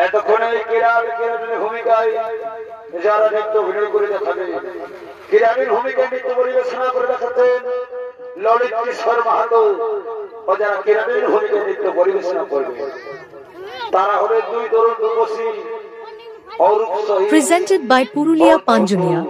এতক্ষণে ভূমিকায় যারা নৃত্য অভিনয় করে দেখাবে, ক্রীড়াবিদ ভূমিকায় নৃত্য পরিবেশনা করে দেখাতেন ললিত কিশোর মাহাতো, ও যারা ক্রীড়াবিদ ভূমিকায় নৃত্য পরিবেশনা করবে তারা হলে দুই তরুণ রূপসী অরূপ সহিত presented by Purulia Panjunia.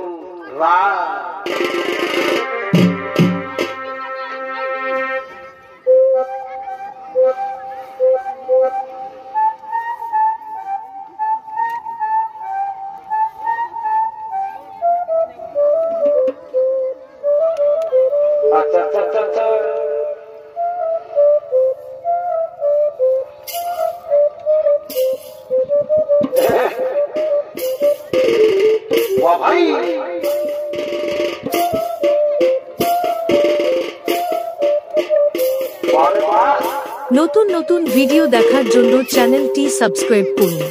নতুন নতুন ভিডিও দেখার জন্য চ্যানেলটি সাবস্ক্রাইব করুন।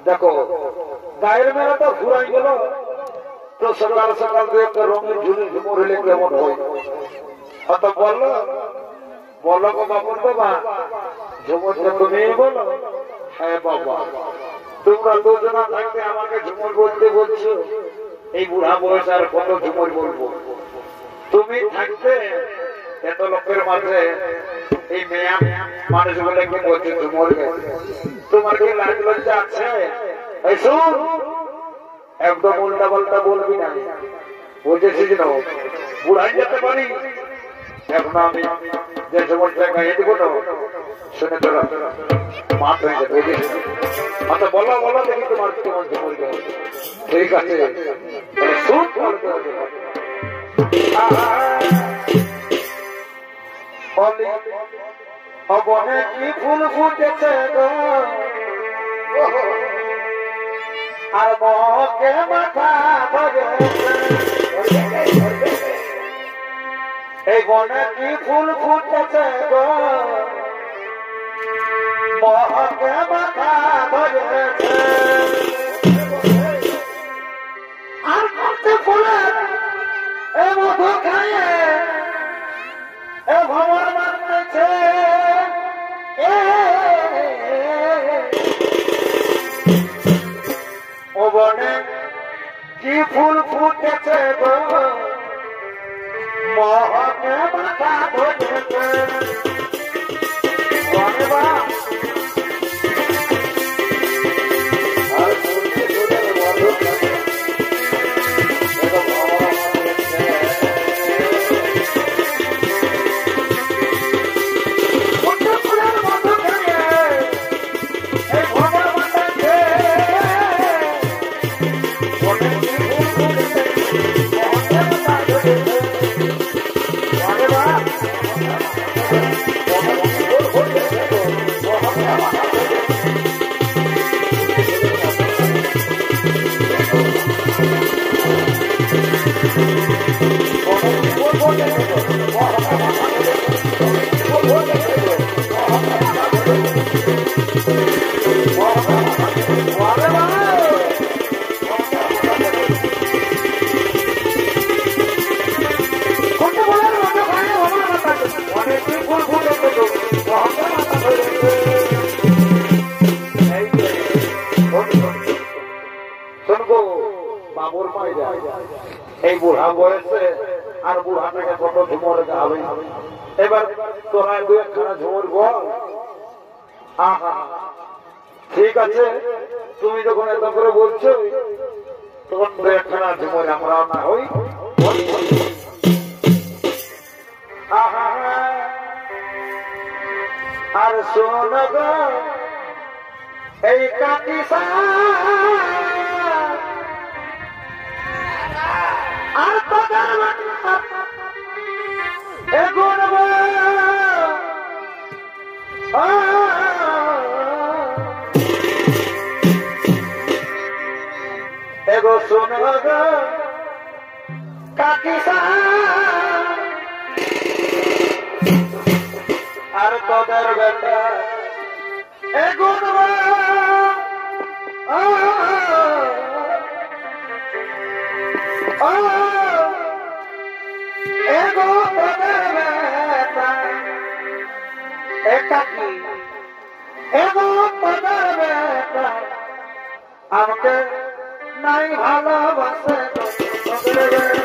देखो गायर मेरा तो घुराई गलो तो सकाल सकाल देख कर रंगे झुली झुमुर ले केमन होई तो बोलो बोलो को बाबू बाबा झुमुर तो তুমি বলো হ্যাঁ বাবা তোমরা দুজনা থাকতে আমাকে ঝুমুর বলতে বলছো এই বুড়া বয়স আর কত ঝুমুর বলবো তুমি থাকতে এত লোকের মাঝে এই মেয়া মানুষগুলো কি বলছে ঝুমুর তোমার কি লাজ লজ্জা আছে এই শুন একদম উল্টা পাল্টা বলবি না বুঝেছিস না বুড়াই যেতে পারি এখন আমি যে সমস্যা গাইয়ে দিব না শুনে তোরা মাত হয়ে যাবে বুঝেছিস আচ্ছা বলো বলো দেখি তোমার কেমন ঝুমুর গায়ে ঠিক আছে শুন বলতে হবে বলি অবনে কি ফুল ফুটেছে গো আর মকে মাথা ধরে এই বনে কি ফুল ফুটেছে গো মকে মাথা ফুল ফুটেছে গো মোহনে মাথা ধরেছে ওরে বা আর ফুলকে ধরে মধু খাবে এটা এই বুড়া বয়সে আর বুড়াটাকে কত ঝুমর গাবে এবার তোরা দু একখানা ঝুমর বল আহা ঠিক আছে তুমি যখন এত করে বলছো তখন দু একখানা ঝুমর আমরা না হই আহা আর শোন গো এই কাটিসা আর তোদের এগুন এগো শোন গো কাকিসা আর তোদের বেটা এগুন এগো তোদের বেটা একাকি এগো তোদের বেটা আমাকে নাই ভালোবাসে তোদের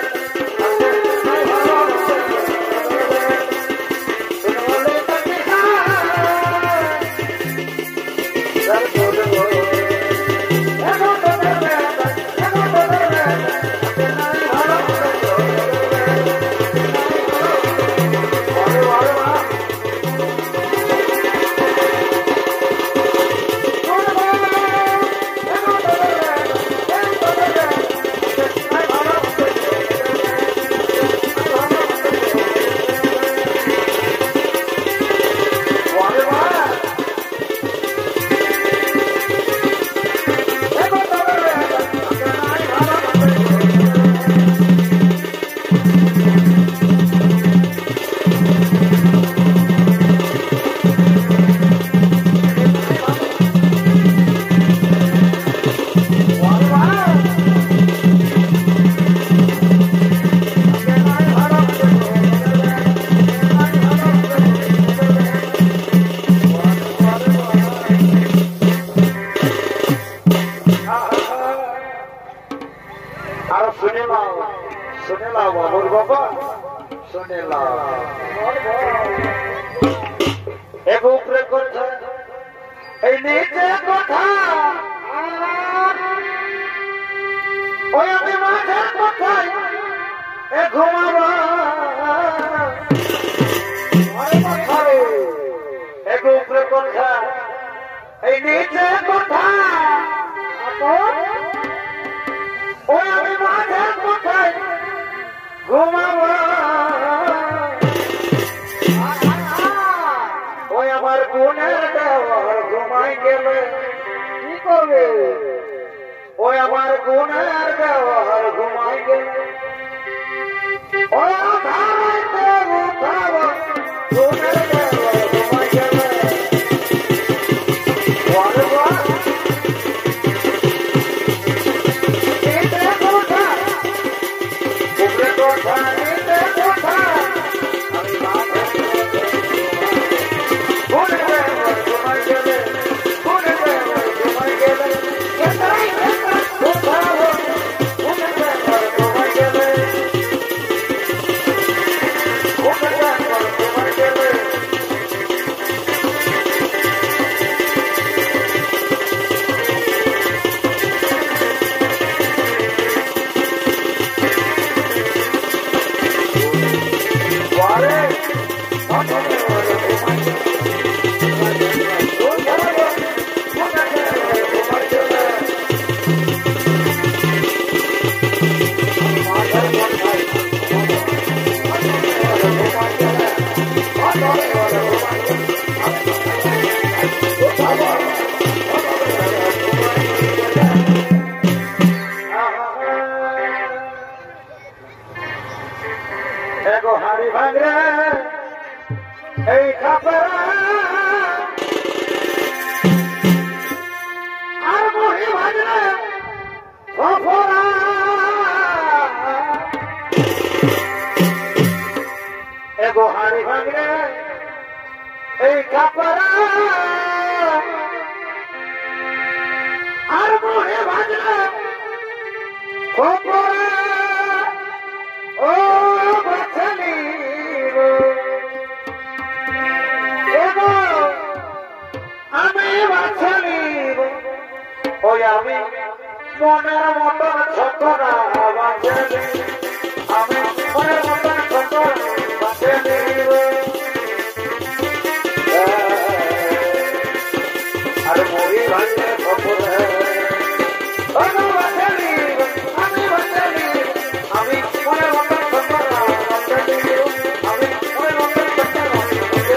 एगो हारी भांगरे এই খাপরা আর মহি ভাঙরে খফরা এগো হারি ভাঙরে এই খাপরা আর মহি ভাঙরে খফরা ও বাছালি আমি বাছালি ওই আমি মনের মতন ছোটরা বাছালি আমি মনের মতন ছোটরা বাছালি আরে মরি ভাঙে খবর বাছালি আমি বাছালি আমি মনের মতন ছোটরা বাছালি আমি মনের মতন ছোটরা বাছালি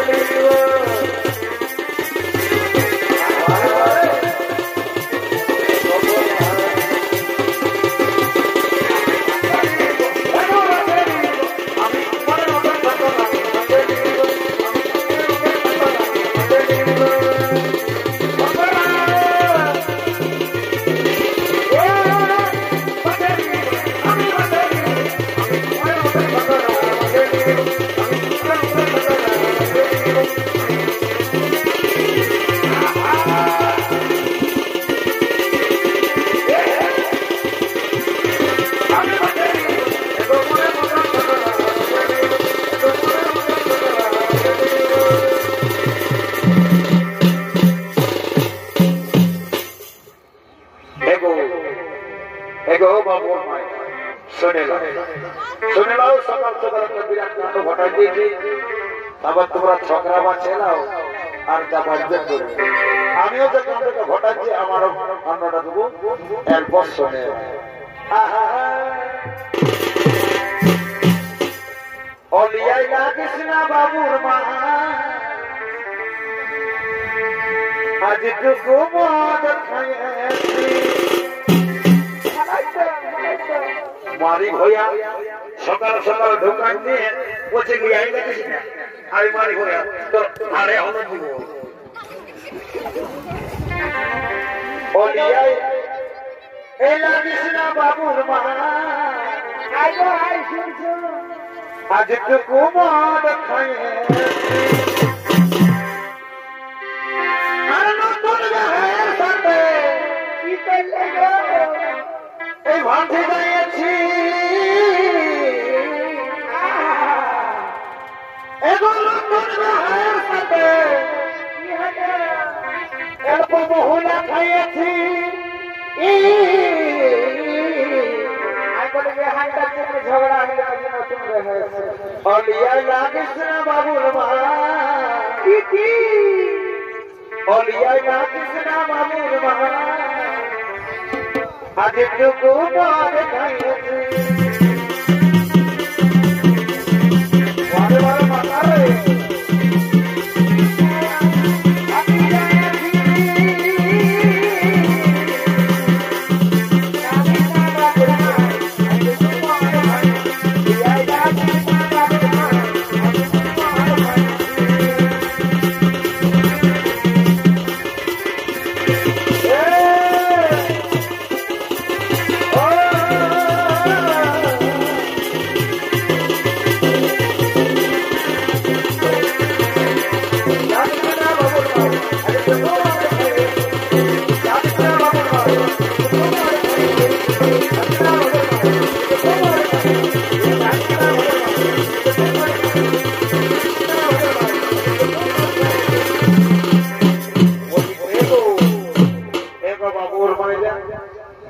তোমরা ছকরা বাঁচে নাও আর যা বাঁচবে আমিও যে কাউকে ঘটাচ্ছি আমারও অন্যটা দেবো এরপর শোনে অলিয়াই লাগিস না বাবুর মা আজ টুকু মদ খাইয়েছি মারি ভইয়া সকাল সকাল দোকান নিয়ে বসে গিয়ে আই দেখিস না আমি মারি ভইয়া তো আরে হলো দিব ওলিয়াই এই লাগিস না বাবুর মা আজ টুকু মদ খাইয়েছি আর নতুন গায়ের সাথে এই ভান্তি গাইয়েছি অল্প বহুলা খাইয়েছি ঝগড়া অলিয়া লাগিস না বাবুর মা অলিয়া লাগিস না বাবুর মা আজ টুকু মদ খাইয়েছি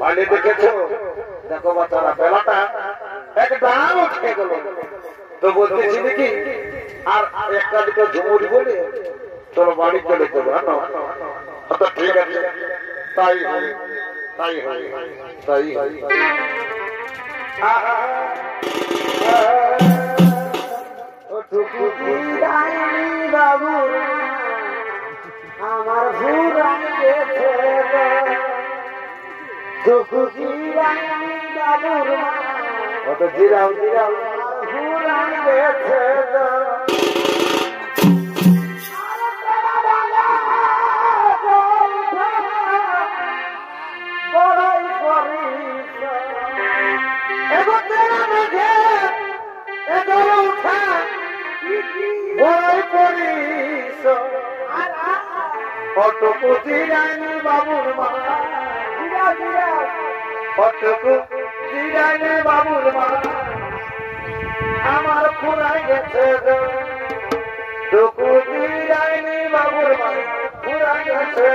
ভালো দেখেছো দেখো বাচ্চারা বেলাটা একদম উঠে গেল তো বলতেছি নাকি আর একটা দুটো ঝুমুরি বলে চলো বাড়ি চলে যাবো। আচ্ছা ঠিক আছে, তাই হবে, তাই হবে, তাই হবে। বাবু আমার ভুরান গেছে বাবুর অত জিরাও জিরাও ভুরান গেছে বড়াই করি বড়াই করিস অটকু জিরানি বাবুর মা, অটকু জিরানি বাবুর মা আমার ফুরাই গেছে টুকু জিরানি বাবুর মা ফুরাই গেছে।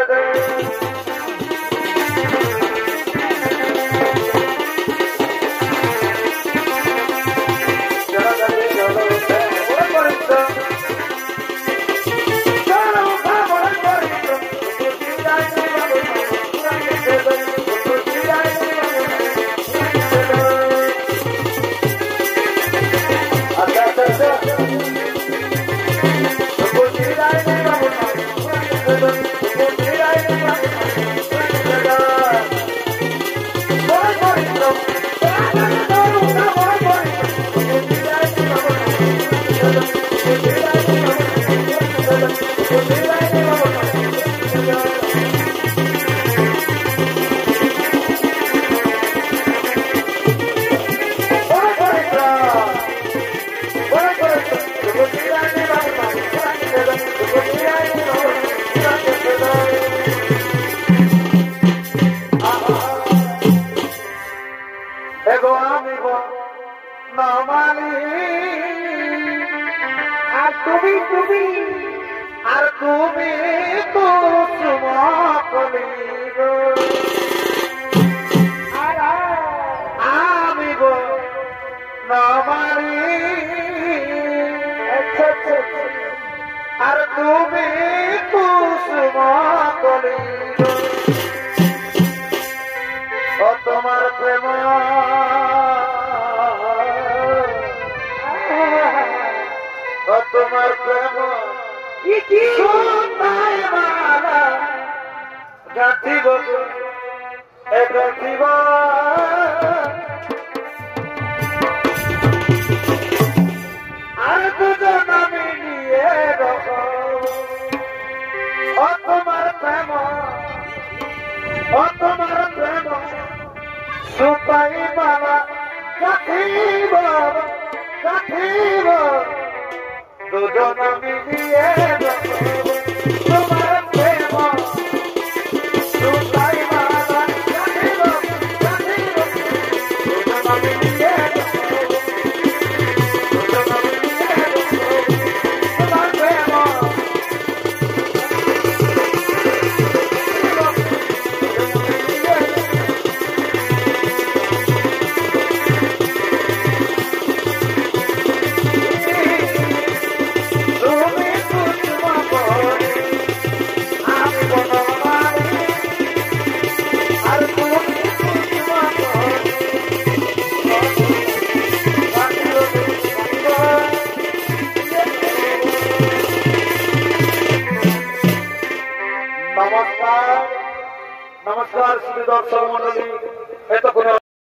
আর তুমি কুসুম কলি ও তোমার প্রেম ও তোমার প্রেম মালা গাঁথিব গাঁথিব আর দুজন আমি নিয়ে ও তোমার প্রেম ও তোমার প্রেম সুপাই মালা গাঁথিব গাঁথিব দুজন আমি নিয়ে তোমার প্রেম সুপাই মালা গাঁথিব গাঁথিব দুজন আমি নিয়ে নমস্কার শ্রী দর্শক মন্ডলী, এতক্ষণে